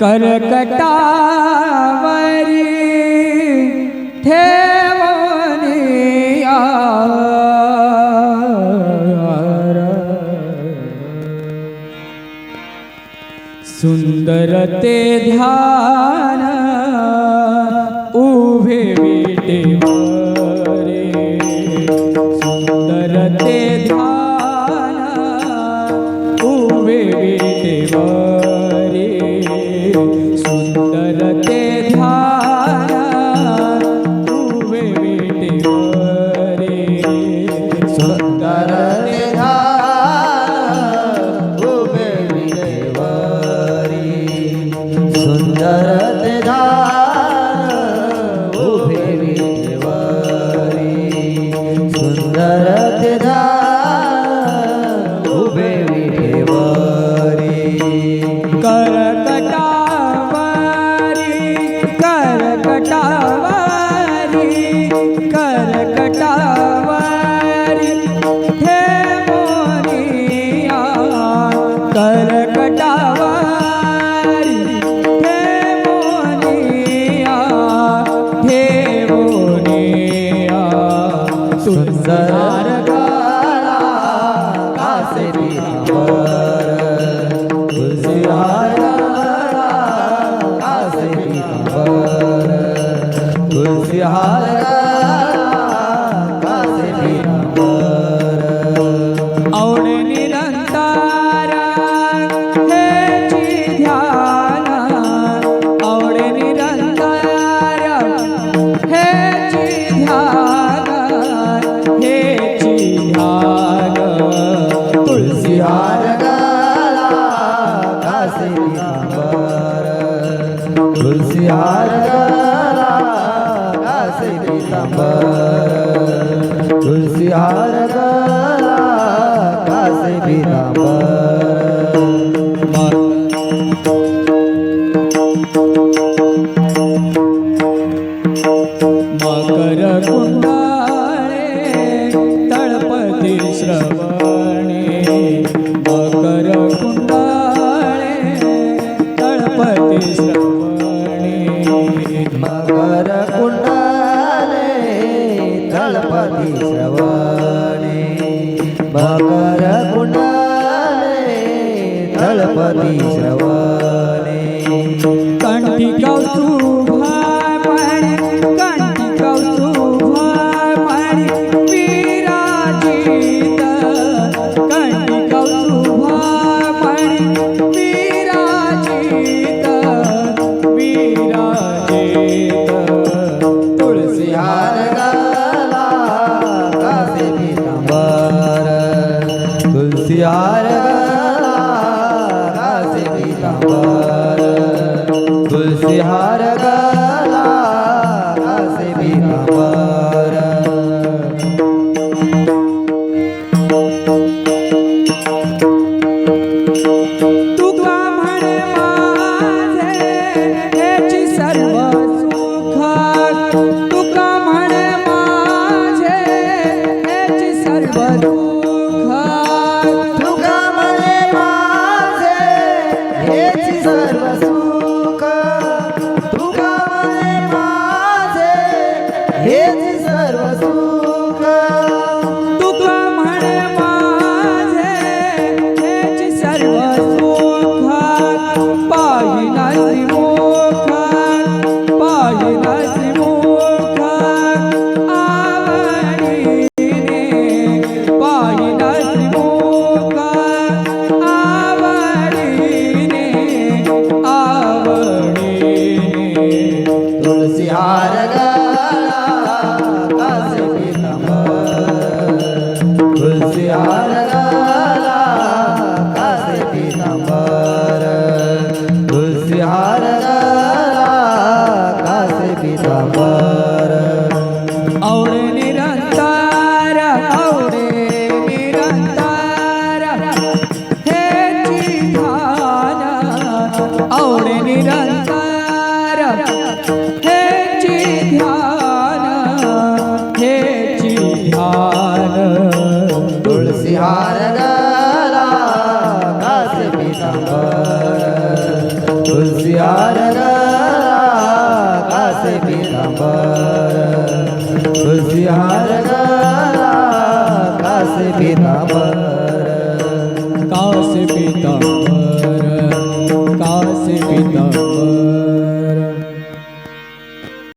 करकटावरी ठेवनिया सुंदर ते ध्यान उभे विटेवरे सुंदर ते ध्यान उभे विटेवरे सुंदर ते ध्यान उभे विटेवरे सुंदर ते ध्यान उभे विटेवरे सुंदर ते ध्यान उभे विटेवरे सुंदर ते ध्यान उभे विटेवरे करकटावरी करकटावरी करकटावरी ठेवनिया करकटावरी ठेवनिया ठेवनिया सुंदर गाला कासे पीतांबर तुलसीहार गाला कासे पीतांबर तुलसीहार गाला कासे पीतांबर औणे निरंतर हेची ध्यान औणे निरंतर हेची ध्यान हेची ध्यान तुलसीहार गाला कासे पीतांबर तुलसीहार गाला कासे पीतांबर तुलसीहार गाला कासे पीतांबर मकर कुंडाळे तळपती श्रवणे मकर कुंडाळे तळपती श्रवणे मकर कुंडाळे तळपती श्रवणे मकर कुंडाळे तळपती श्रवणे कंठी कौस्तुभामणि कंठी कौस्तुभामणि विराजित कंठी कौस्तुभामणि विराजित विराजित तुलसीहार गाला कासे पीतांबर तुलसीहार गाला कासे पीतांबर तुलसीहार गाला कासे पीतांबर तुका म्हणे माझे हेची सर्व सुख तुका म्हणे माझे हेची सर्व दुःख तुका तुळसिहार ग कासे पीतांबर तुळसिहार ग कासे पीतांबर कासे पीतांबर